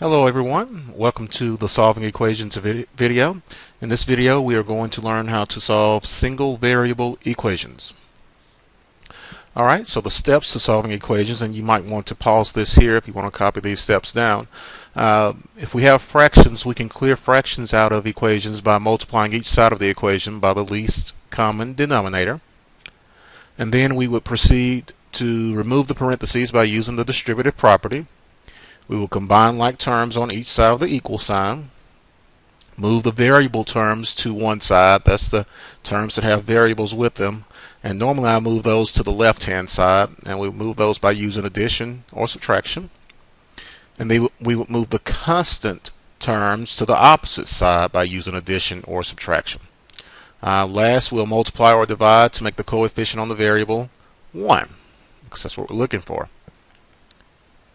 Hello everyone, welcome to the Solving Equations video. In this video we are going to learn how to solve single variable equations. Alright, so the steps to solving equations, and you might want to pause this here if you want to copy these steps down. If we have fractions, we can clear fractions out of equations by multiplying each side of the equation by the least common denominator. And then we would proceed to remove the parentheses by using the distributive property. We will combine like terms on each side of the equal sign. Move the variable terms to one side. That's the terms that have variables with them. And normally I move those to the left-hand side, and we move those by using addition or subtraction. And we would move the constant terms to the opposite side by using addition or subtraction. Last, we'll multiply or divide to make the coefficient on the variable 1, because that's what we're looking for.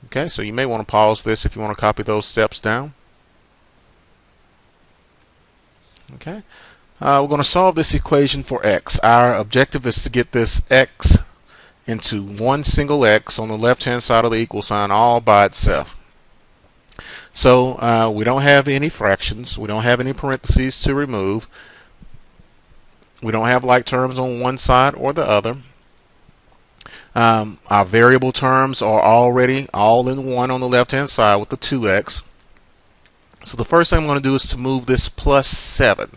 Okay, so you may want to pause this if you want to copy those steps down. Okay, we're going to solve this equation for x. Our objective is to get this x into one single x on the left-hand side of the equal sign all by itself. So we don't have any fractions. We don't have any parentheses to remove. We don't have like terms on one side or the other. Our variable terms are already all in one on the left hand side with the 2x. So the first thing I'm going to do is to move this plus 7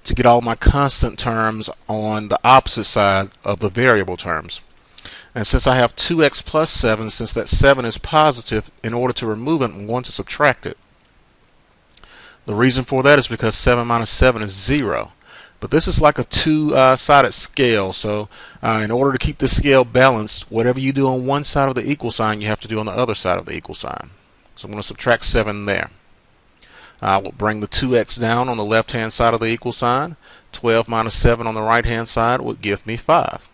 to get all my constant terms on the opposite side of the variable terms. And since I have 2x plus 7, since that 7 is positive, in order to remove it, I'm going to subtract it. The reason for that is because 7 minus 7 is 0. But this is like a two-sided scale, so in order to keep the scale balanced, whatever you do on one side of the equal sign, you have to do on the other side of the equal sign. So I'm going to subtract 7 there. We'll bring the 2x down on the left-hand side of the equal sign. 12 minus 7 on the right-hand side would give me 5.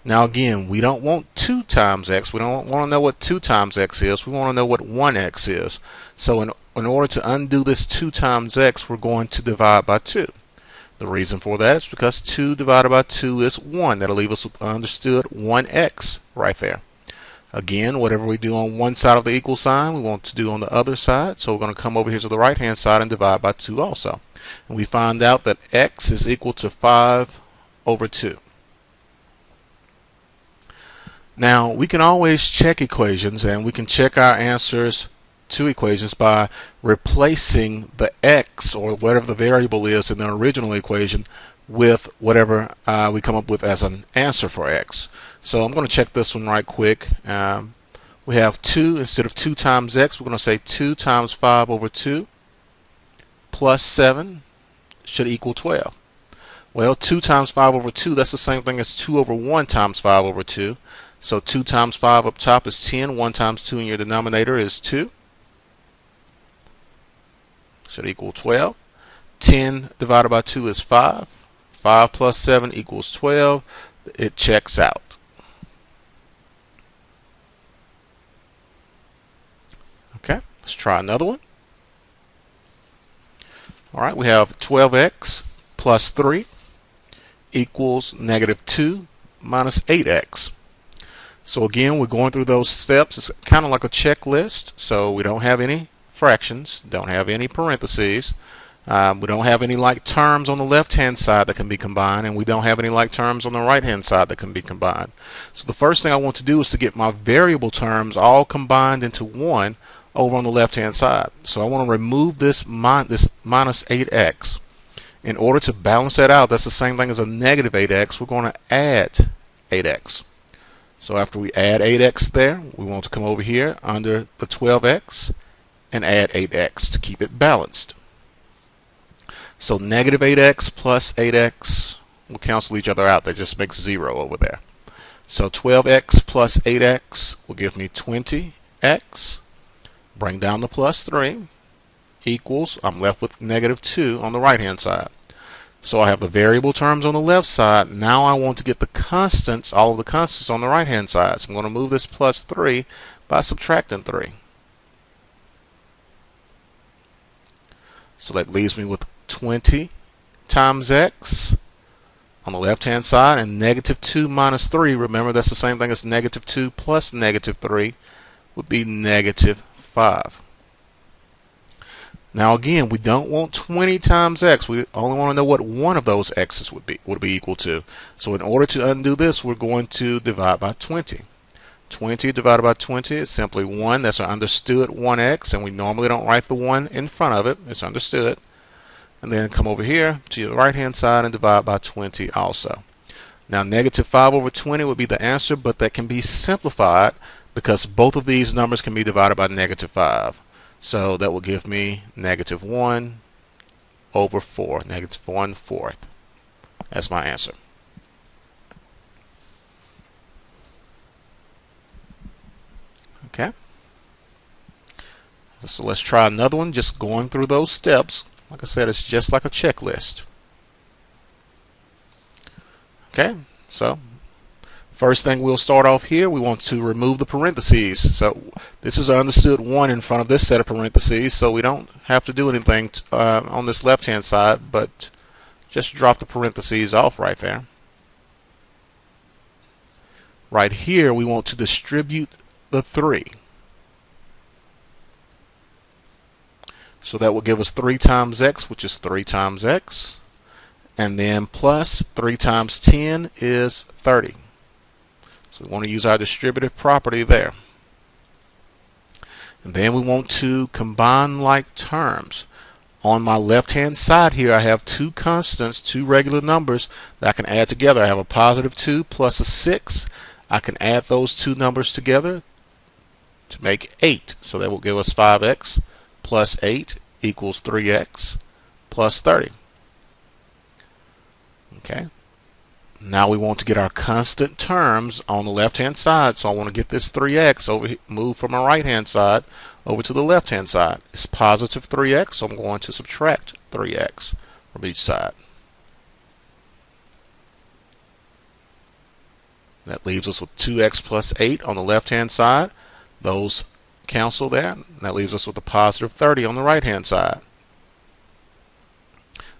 Now again, we don't want 2 times x. We don't want to know what 2 times x is. We want to know what 1x is. So in order to undo this 2 times x, we're going to divide by 2. The reason for that is because 2 divided by 2 is 1. That'll leave us with understood 1x right there. Again, whatever we do on one side of the equal sign, we want to do on the other side. So we're going to come over here to the right-hand side and divide by 2 also. And we find out that x is equal to 5 over 2. Now, we can always check equations, and we can check our answers to equations by replacing the x, or whatever the variable is in the original equation, with whatever we come up with as an answer for x. So I'm going to check this one right quick. We have 2 instead of 2 times x. We're going to say 2 times 5 over 2 plus 7 should equal 12. Well, 2 times 5 over 2, that's the same thing as 2 over 1 times 5 over 2. So 2 times 5 up top is 10. 1 times 2 in your denominator is 2. Should equal 12. 10 divided by 2 is 5. 5 plus 7 equals 12. It checks out. Okay, let's try another one. Alright, we have 12x plus 3 equals negative 2 minus 8x. So again, we're going through those steps. It's kind of like a checklist. So we don't have any fractions, don't have any parentheses, we don't have any like terms on the left hand side that can be combined, and we don't have any like terms on the right hand side that can be combined. So the first thing I want to do is to get my variable terms all combined into one over on the left hand side. So I want to remove this minus 8x. In order to balance that out, that's the same thing as a negative 8x. We're going to add 8x. So after we add 8x there, we want to come over here under the 12x and add 8x to keep it balanced. So negative 8x plus 8x will cancel each other out. That just makes 0 over there. So 12x plus 8x will give me 20x. Bring down the plus 3 equals, I'm left with negative 2 on the right hand side. So I have the variable terms on the left side. Now I want to get the constants, all of the constants on the right hand side. So I'm going to move this plus 3 by subtracting 3. So that leaves me with 20 times x on the left hand side, and negative 2 minus 3, remember that's the same thing as negative 2 plus negative 3, would be negative 5. Now again, we don't want 20 times x. We only want to know what one of those x's would be equal to. So in order to undo this, we're going to divide by 20. 20 divided by 20 is simply 1. That's an understood 1x, and we normally don't write the 1 in front of it. It's understood. And then come over here to the right hand side and divide by 20 also. Now negative 5 over 20 would be the answer, but that can be simplified because both of these numbers can be divided by negative 5. So that will give me negative 1 over 4, negative 1/4. That's my answer. Okay. So let's try another one, just going through those steps. Like I said, it's just like a checklist. Okay, so first thing we'll start off here, we want to remove the parentheses. So this is an understood 1 in front of this set of parentheses, so we don't have to do anything on this left hand side, but just drop the parentheses off right there. Right here we want to distribute the 3. So that will give us 3 times x, which is 3 times x. And then plus 3 times 10 is 30. So we want to use our distributive property there. And then we want to combine like terms. On my left hand side here I have two constants, two regular numbers that I can add together. I have a positive 2 plus a 6. I can add those two numbers together to make 8. So that will give us 5x plus 8 equals 3x plus 30. Okay. Now we want to get our constant terms on the left hand side. So I want to get this 3x over here, move from my right hand side over to the left hand side. It's positive 3x, so I'm going to subtract 3x from each side. That leaves us with 2x plus 8 on the left hand side. Those cancel there. That leaves us with a positive 30 on the right hand side.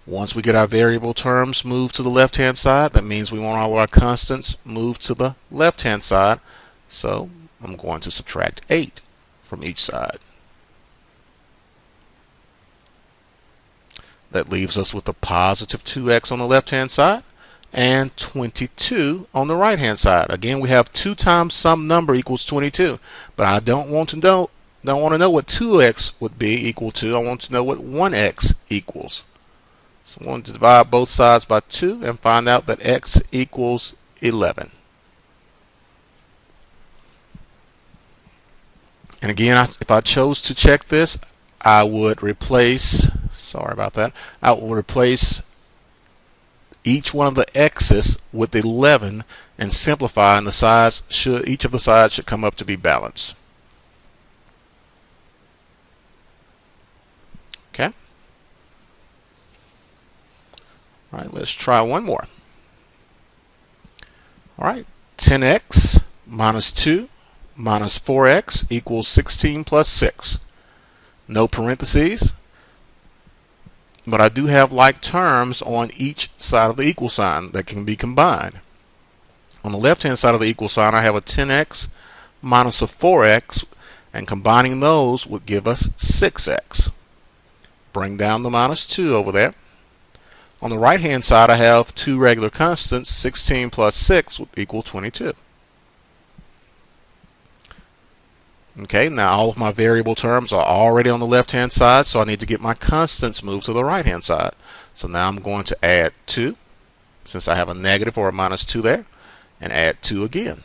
Once we get our variable terms moved to the left hand side, that means we want all of our constants moved to the left hand side. So I'm going to subtract 8 from each side. That leaves us with a positive 2x on the left hand side and 22 on the right hand side. Again, we have 2 times some number equals 22, but I don't want to know what 2x would be equal to. I want to know what 1x equals. So I'm going to divide both sides by 2 and find out that x equals 11. And again, if I chose to check this, I would replace, sorry about that, I would replace each one of the x's with 11 and simplify, and each of the sides should come up to be balanced. Okay. All right, let's try one more. All right, 10x minus 2 minus 4x equals 16 plus 6. No parentheses, but I do have like terms on each side of the equal sign that can be combined. On the left hand side of the equal sign, I have a 10x minus a 4x, and combining those would give us 6x. Bring down the minus 2 over there. On the right hand side, I have two regular constants. 16 plus 6 would equal 22. Okay, now all of my variable terms are already on the left hand side, so I need to get my constants moved to the right hand side. So now I'm going to add 2, since I have a negative or a minus 2 there, and add 2 again.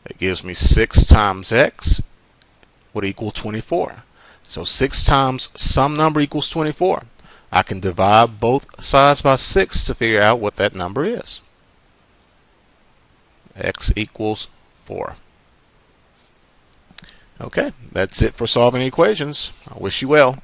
That gives me 6 times x would equal 24. So 6 times some number equals 24. I can divide both sides by 6 to figure out what that number is. X equals 4. Okay, that's it for solving equations. I wish you well.